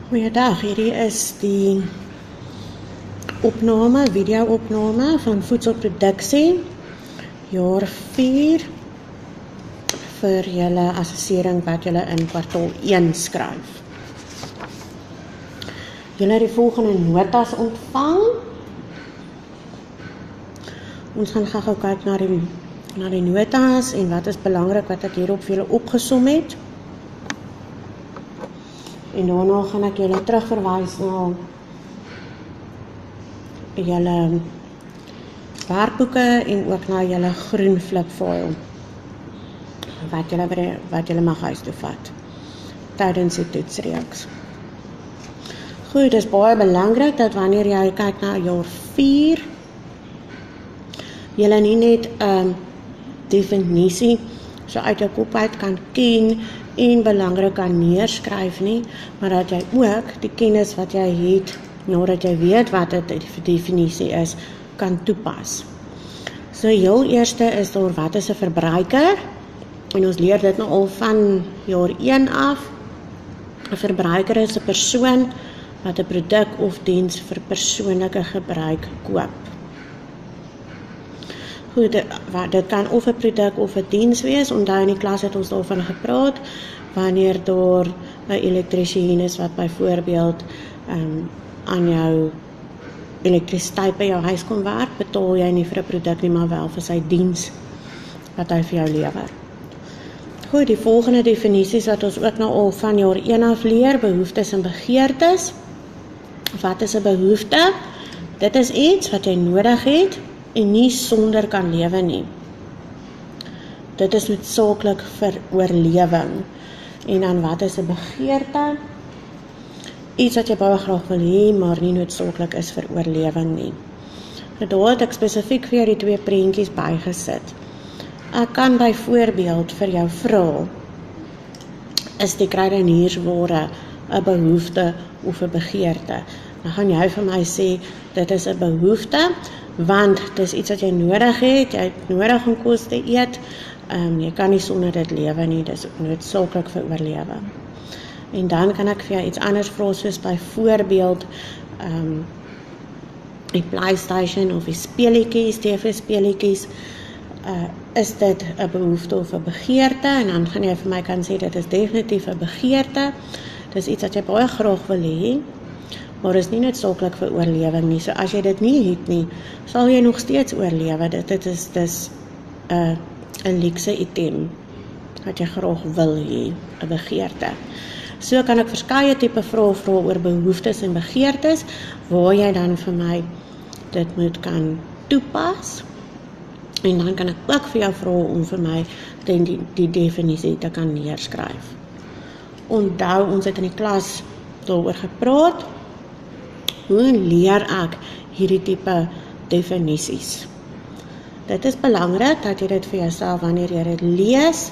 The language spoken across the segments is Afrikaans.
Goeiedag, hierdie is die video-opname van voedselproduksie, jaar 4, vir julle assessering wat julle in kwartaal 1 skryf. Julle het die volgende notas ontvang. Ons gaan gou kyk na die notas en wat is belangrik wat ek hierop vir julle opgesom het. En daarna gaan ek julle terugverwys na julle werkboeke en ook na julle groen flipfile wat julle mag huis toe vat tydens die toetsreeks. Goed, dit is baie belangrik dat wanneer jy kyk na jaar 4, julle nie net definisie so uit jou kop uit kan ken en belangrik kan neerskryf nie, maar dat jy ook die kennis wat jy het, nadat jy weet wat dit die definisie is, kan toepas. So heel eerste is daar wat is 'n verbruiker, en ons leer dit nou al van jaar 1 af. 'n Verbruiker is 'n persoon wat 'n produk of diens vir persoonlike gebruik koop. Goed, dit kan of 'n produk of 'n diens wees. Onthou in die klas het ons daarvan gepraat, wanneer daar 'n elektriesien is wat byvoorbeeld aan jou elektrisiteit by jou huis kom werk, betaal jy nie vir 'n produk nie, maar wel vir sy diens wat hy vir jou lewer. Goed, die volgende definisies wat ons ook nou al van jaar 1 af leer, behoeftes en begeertes. Wat is 'n behoefte? Dit is iets wat jy nodig het en nie sonder kan lewe nie. Dit is noodsaaklik vir oorlewing. En dan wat is 'n begeerte? Iets wat jy baie graag wil hê, maar nie noodsaaklik is vir oorlewing nie. Daar het ek spesifiek vir jou die 2 prentjies bygesit. Ek kan byvoorbeeld vir jou vra, is die kruideniersware 'n behoefte of 'n begeerte? Dan gaan jy vir my sê, dit is 'n behoefte, want dit is iets wat jy nodig het, jy het nodig om kos te eet, jy kan nie sonder dit lewe nie, dit is noodsaaklik vir oorlewing. En dan kan ek vir jou iets anders vra, soos byvoorbeeld die PlayStation of die speletjies, TV-speletjies, is dit 'n behoefte of 'n begeerte? En dan gaan jy vir my kan sê, dit is definitief 'n begeerte, dit is iets wat jy baie graag wil hê, maar is nie noodsaaklik vir oorlewing nie. So as jy dit nie het nie, sal jy nog steeds oorlewe. Dit is 'n luukse item wat jy graag wil hê, 'n begeerte. So kan ek verskeie tipe vrae vra oor behoeftes en begeertes, waar jy dan vir my dit moet kan toepas. En dan kan ek ook vir jou vra om vir my die definisie te kan neerskryf. Onthou, ons het in die klas daaroor gepraat, hoe leer ek hierdie tipe definisies? Dit is belangrik dat jy dit vir jouself, wanneer jy dit lees,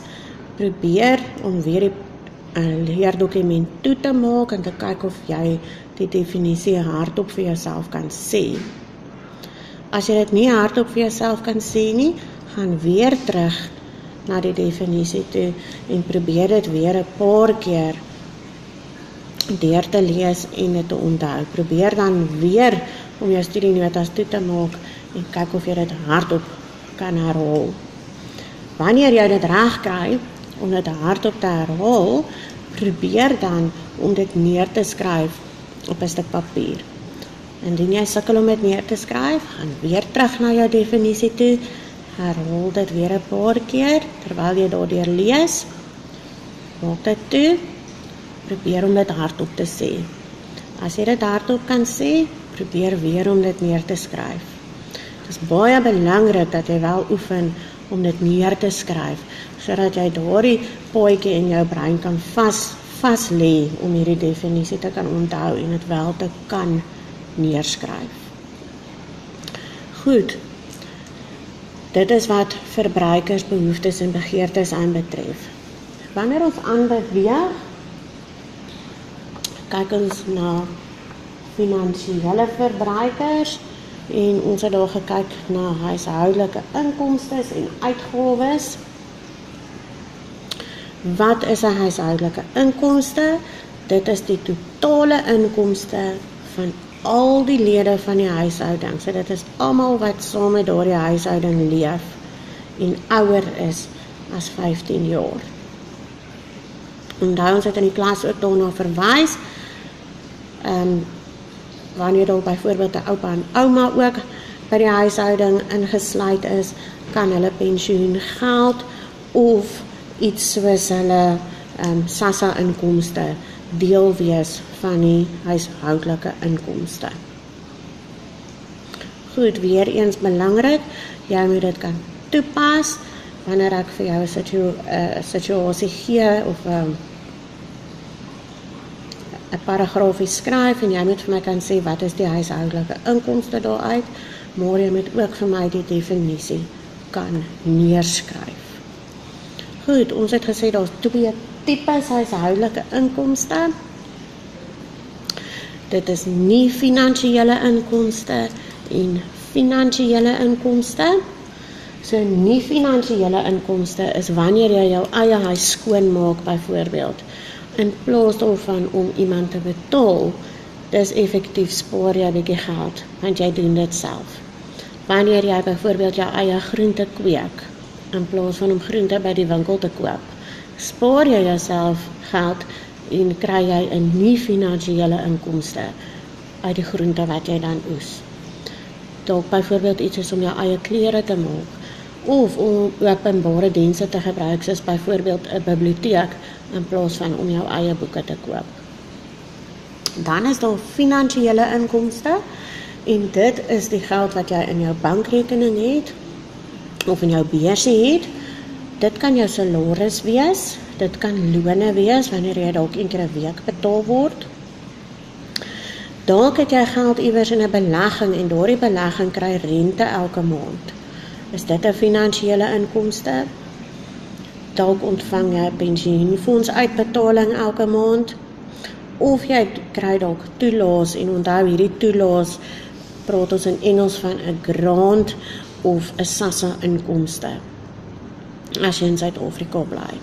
probeer om weer die leerdokument toe te maak en te kyk of jy die definisie hardop vir jouself kan sê. As jy dit nie hardop vir jouself kan sê nie, gaan weer terug na die definisie toe en probeer dit weer 'n paar keer deur te lees en dit te onthou. Probeer dan weer om jou studienotas toe te maak en kyk of jy dit hardop kan herhaal. Wanneer jy dit reg kry om dit hardop te herhaal, probeer dan om dit neer te skryf op 'n stuk papier. Indien jy sukkel om dit neer te skryf, gaan weer terug na jou definisie toe, herhaal dit weer 'n paar keer terwyl jy daardeur lees. Maak dit toe, probeer om dit hardop te sê. As jy dit hardop kan sê, probeer weer om dit neer te skryf. Dit is baie belangrik dat jy wel oefen om dit neer te skryf, sodat jy daardie paadjie in jou brein kan vas lê om hierdie definisie te kan onthou en dit wel te kan neerskryf. Goed, dit is wat verbruikersbehoeftes en begeertes aanbetref. Wanneer ons aanbeweeg, kyk ons na finansiële verbruikers en ons het daar gekyk na huishoudelike inkomstes en uitgawes. Wat is 'n huishoudelike inkomste? dit is die totale inkomste van al die lede van die huishouding. So dit is almal wat saam met daardie huishouding leef en ouer is as 15 jaar. Onthou ons het in die klas ook daarna verwys, wanneer daar byvoorbeeld 'n oupa en ouma ook by die huishouding ingesluit is, kan hulle pensioengeld of iets soos hulle SASSA inkomste deel wees van die huishoudelike inkomste. Goed, weer eens belangrik, jy moet dit kan toepas wanneer ek vir jou 'n situasie gee of 'n paragraafie skryf en jy moet vir my kan sê wat is die huishoudelike inkomste daaruit, maar jy moet ook vir my die definisie kan neerskryf. Goed, ons het gesê daar's 2 tipes huishoudelike inkomste. Dit is nie finansiële inkomste en finansiële inkomste. So nie finansiële inkomste is wanneer jy jou eie huis skoonmaak byvoorbeeld. In plaas daarvan om iemand te betaal, dis effektief spaar jy 'n bietjie geld, want jy doen dit self. Wanneer jy byvoorbeeld jou eie groente kweek, in plaas van om groente by die winkel te koop, spaar jy jouself geld en kry jy 'n nie finansiële inkomste uit die groente wat jy dan oes. Dalk byvoorbeeld iets is om jou eie klere te maak, of om openbare dienste te gebruik, soos byvoorbeeld 'n biblioteek, in plaas van om jou eie boeke te koop. Dan is daar finansiële inkomste, en dit is die geld wat jy in jou bankrekening het, of in jou beursie het. Dit kan jou salaris wees, dit kan lone wees, wanneer jy dalk een keer 'n week betaal word. Dalk het jy geld iewers in 'n belegging, en daardie belegging kry rente elke maand. Is dit 'n finansiële inkomste? Dalk ontvang jy 'n pensioenfonds uitbetaling elke maand, of jy kry dalk toelaas, en onthou hierdie toelaas praat ons in Engels van 'n grant of 'n SASSA inkomste, as jy in Suid-Afrika bly.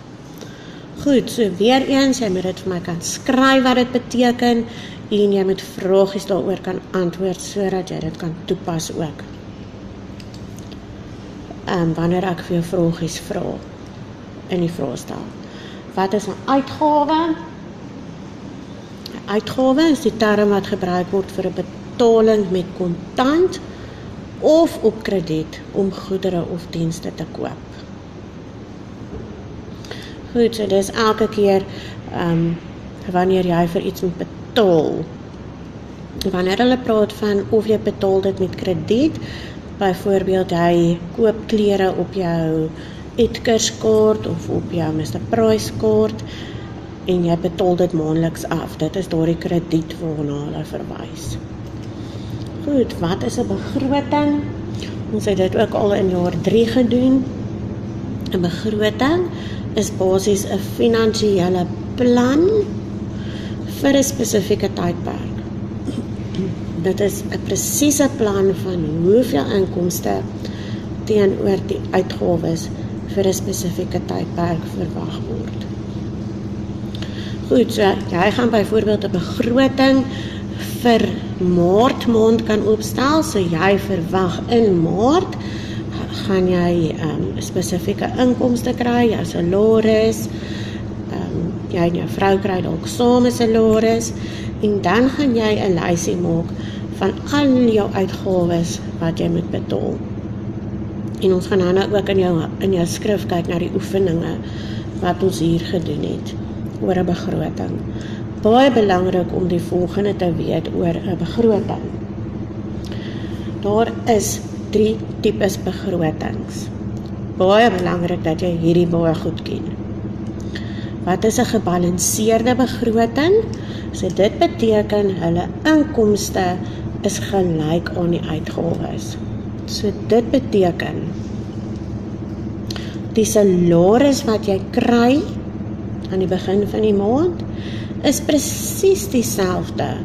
Goed, so weer eens, jy moet dit vir my kan skryf wat dit beteken, en jy moet vragies daaroor kan antwoord, sodat jy dit kan toepas ook. Wanneer ek vir jou vragies vra in die vraestel. Wat is 'n uitgawe? 'n Uitgawe is die term wat gebruik word vir 'n betaling met kontant of op krediet om goedere of dienste te koop. Goed, so dis elke keer wanneer jy vir iets moet betaal. Wanneer hulle praat van of jy betaal dit met krediet, byvoorbeeld jy koop klere op jou Edgars kaart of op jou Mr Price kaart en jy betaal dit maandeliks af. Dit is daardie krediet waarna hulle verwys. Goed, wat is 'n begroting? Ons het dit ook al in jaar 3 gedoen. 'n Begroting is basies 'n finansiële plan vir 'n spesifieke tydperk. Dit is 'n presiese plan van hoeveel inkomste teenoor die uitgawes vir 'n spesifieke tydperk verwag word. Goed, so jy gaan byvoorbeeld 'n begroting vir Maart maand kan opstel, so jy verwag in Maart gaan jy spesifieke inkomste kry, jou salaris, jy en jou vrou kry dalk saam 'n salaris, en dan gaan jy 'n lysie maak van al jou uitgawes wat jy moet betaal. En ons gaan nou ook in jou skrif kyk na die oefeninge wat ons hier gedoen het oor 'n begroting. Baie belangrik om die volgende te weet oor 'n begroting. Daar is 3 tipes begrotings. Baie belangrik dat jy hierdie baie goed ken. Wat is 'n gebalanseerde begroting? So dit beteken hulle inkomste is gelyk aan die uitgawes. So dit beteken die salaris wat jy kry aan die begin van die maand is presies dieselfde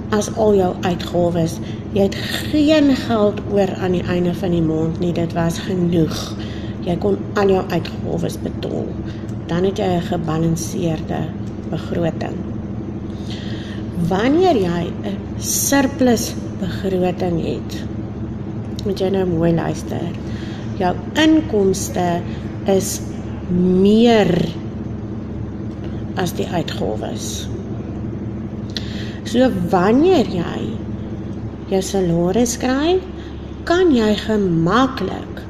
as al jou uitgawes. Jy het geen geld oor aan die einde van die maand nie, dit was genoeg. Jy kon al jou uitgawes betaal. Dan het jy 'n gebalanseerde begroting. Wanneer jy 'n surplus begroting het, moet jy nou mooi luister. Jou inkomste is meer as die uitgawes. So wanneer jy jou salaris kry, kan jy gemaklik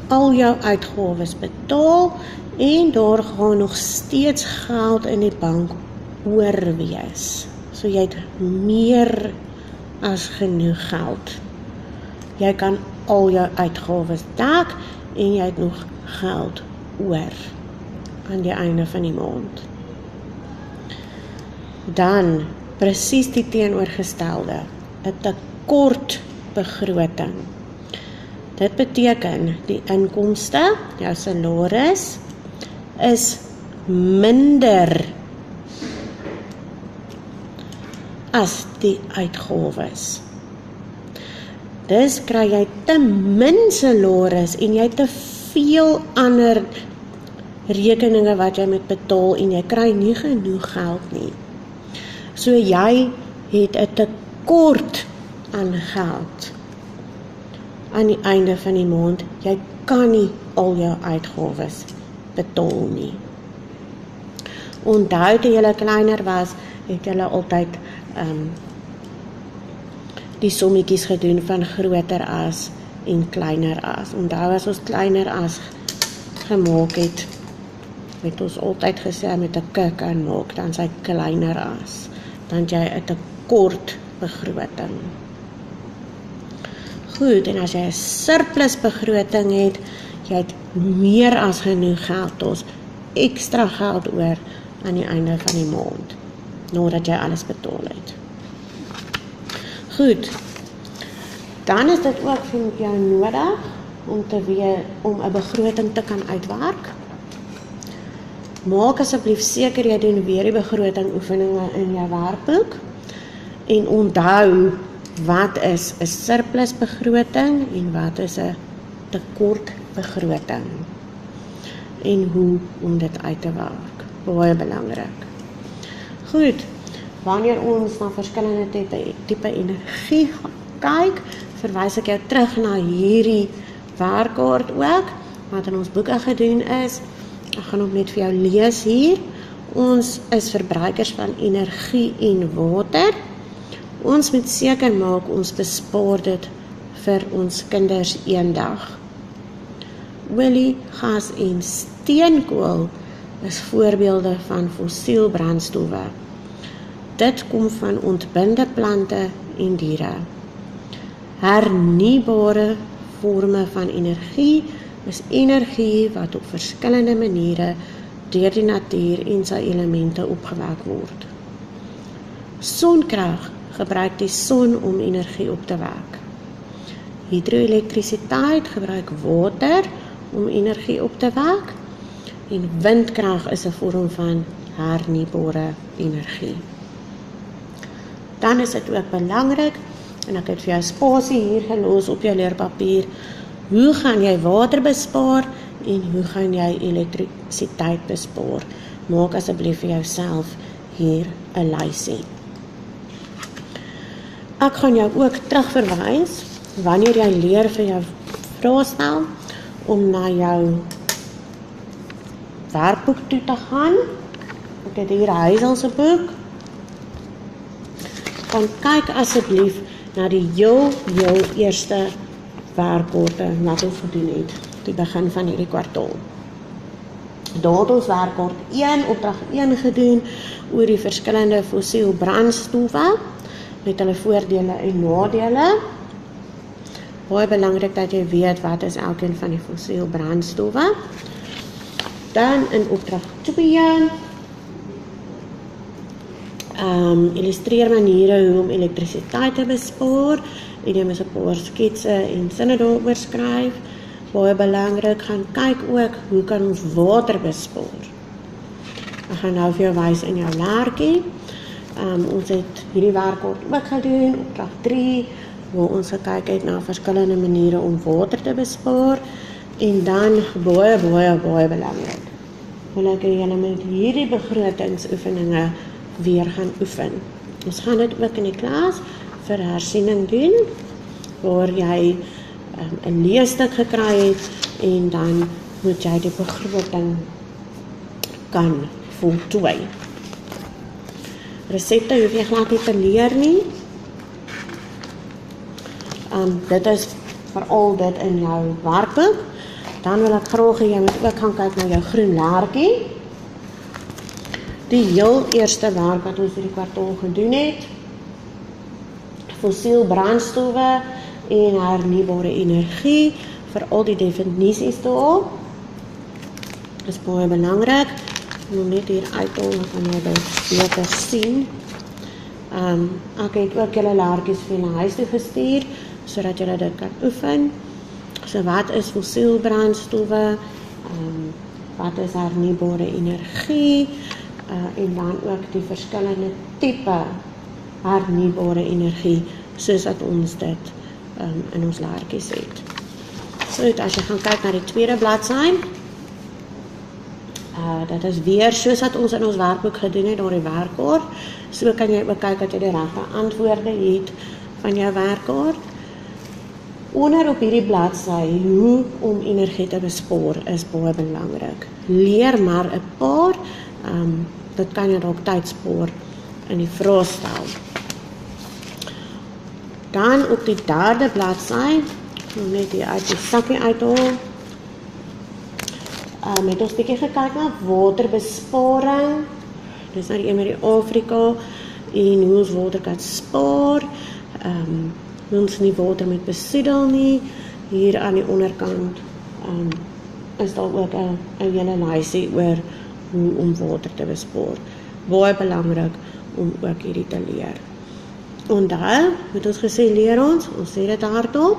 al jou uitgawes betaal en daar gaan nog steeds geld in die bank oor wees. So jy het meer as genoeg geld. Jy kan al jou uitgawes dek en jy het nog geld oor aan die einde van die maand. Dan presies die teenoorgestelde, 'n tekortbegroting. Dit beteken die inkomste, jou salaris, is minder as die uitgawes. Dus kry jy te min salaris en jy te veel ander rekeninge wat jy moet betaal en jy kry nie genoeg geld nie. So jy het 'n tekort aan geld aan die einde van die maand. Jy kan nie al jou uitgawes betaal nie. Onthou toe jy kleiner was, het jy altyd die sommetjies gedoen van groter as en kleiner as. Onthou as ons kleiner as gemaak het ons altyd gesê met 'n k kan maak, dan sy kleiner as. Dan jy 'n tekort begroting. Goed, en as jy 'n surplus begroting het, jy het meer as genoeg geld, ons ekstra geld oor aan die einde van die maand, nadat jy alles betaal het. Goed, dan is dit ook vir jou nodig om te weet om 'n begroting te kan uitwerk. Maak asseblief seker jy doen weer die begroting oefeninge in jou werkboek en onthou wat is 'n surplus begroting en wat is 'n tekort begroting en hoe om dit uit te werk. Baie belangrik. Goed, wanneer ons na verskillende tipe energie kyk, verwys ek jou terug na hierdie werkkaart ook, wat in ons boeke gedoen is. Ek gaan ook net vir jou lees hier. Ons is verbruikers van energie en water. Ons moet seker maak ons bespaar dit vir ons kinders eendag. Olie, gas en steenkool is voorbeelde van fossiel brandstowwe. Dit kom van ontbinde plante en diere. Hernubare vorme van energie is energie wat op verskillende maniere deur die natuur en sy elemente opgewek word. Sonkrag gebruik die son om energie op te wek. Hidroelektrisiteit gebruik water om energie op te wek. En windkrag is 'n vorm van hernubare energie. Dan is dit ook belangrik, en ek het vir jou spasie hier gelos op jou leerpapier, hoe gaan jy water bespaar en hoe gaan jy elektrisiteit bespaar? Maak asseblief vir jouself hier 'n lysie. Ek gaan jou ook terugverwys, wanneer jy leer vir jou vrae stel, om na jou werkboek toe te gaan. Ek het hier 'n huishoudse boek. Gaan kyk asseblief na die heel eerste werkkaarte wat ons gedoen het, die begin van hierdie kwartaal. Daar het ons werkkaart 1, opdrag 1 gedoen, oor die verskillende fossiel brandstowwe, met hulle voordele en nadele. Baie belangrik dat jy weet wat is elkeen van die fossiel brandstowwe. Dan in opdrag 2, illustreer maniere hoe om elektrisiteit te bespaar, en jy moet 'n paar sketse en sinne daaroor skryf. Baie belangrik, gaan kyk ook, hoe kan ons water bespaar? Ek gaan nou vir jou wys in jou laakie. Ons het hierdie werkkaart ook gedoen, opdrag 3, waar ons gekyk het na verskillende maniere om water te bespaar, en dan baie belangrik, wil ek julle met hierdie begrotingsoefeninge weer gaan oefen. Ons gaan dit ook in die klas vir hersiening doen, waar jy 'n leesstuk gekry het en dan moet jy die begroting kan voltooi. Resepte hoef jy glad nie te leer nie. Dit is veral dit in jou werkboek. Dan wil ek graag hê jy moet ook gaan kyk na jou groen lêertjie. Die heel eerste werk wat ons hierdie kwartaal gedoen het, fossiel brandstowwe en hernubare energie, vir al die definisies daarop. Dit is baie belangrik. Ek moet net hier uithaal, dan kan jy dit beter sien. Ek het ook julle lêertjies vir na huis toe gestuur, sodat julle dit kan oefen. So wat is fossiel brandstowwe? Wat is hernubare energie? En dan ook die verskillende tipe hernubare energie, soos dat ons dit in ons lêertjies het. So, as jy gaan kyk na die tweede bladsy, dit is weer soos dat ons in ons werkboek gedoen het, door die werkkaart. So kan jy ook kyk dat jy die regte antwoorde het van jou werkkaart. Onder op hierdie bladsy, hoe om energie te bespaar, is baie belangrik. Leer maar 'n paar, dit kan jy dalk tyd spaar in die vraestel. Dan op die derde bladsy, net hier uit die sakkie uithaal, het ons bietjie gekyk na waterbesparing. Dis nou die een met die Afrika, en hoe ons water kan spaar, hoe ons nie water moet besoedel nie. Hier aan die onderkant is daar ook 'n hele lysie oor hoe om water te bespaar. Baie belangrik om ook hierdie te leer. Onthou, het ons gesê, leer ons sê dit hardop,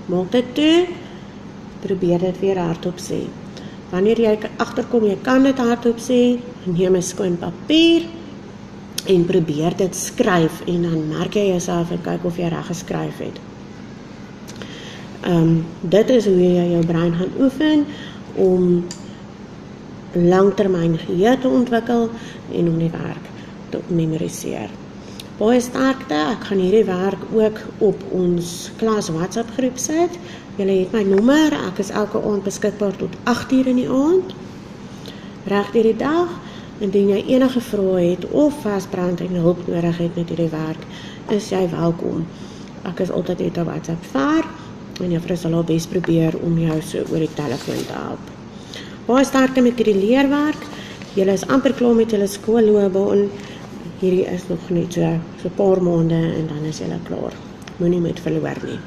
maak dit toe, probeer dit weer hardop sê. Wanneer jy agterkom, jy kan dit hardop sê, neem 'n skoon papier en probeer dit skryf en dan merk jy jouself en kyk of jy reg geskryf het. Dit is hoe jy jou brein gaan oefen om langtermyn geheue te ontwikkel en om die werk te memoriseer. Baie sterkte, ek gaan hierdie werk ook op ons klas WhatsApp groep sit. Julle het my nommer, ek is elke aand beskikbaar tot 8:00 in die aand. Reg deur die dag, indien jy enige vrae het of vasbrand en hulp nodig het met hierdie werk, is jy welkom. Ek is altyd net op WhatsApp vir, en juffrou sal haar bes probeer om jou so oor die telefoon te help. Baie sterkte met hierdie leerwerk. Julle is amper klaar met julle skoolloopbaan. Hierdie is nog net so 'n paar maande en dan is julle klaar. Moenie met verloor nie.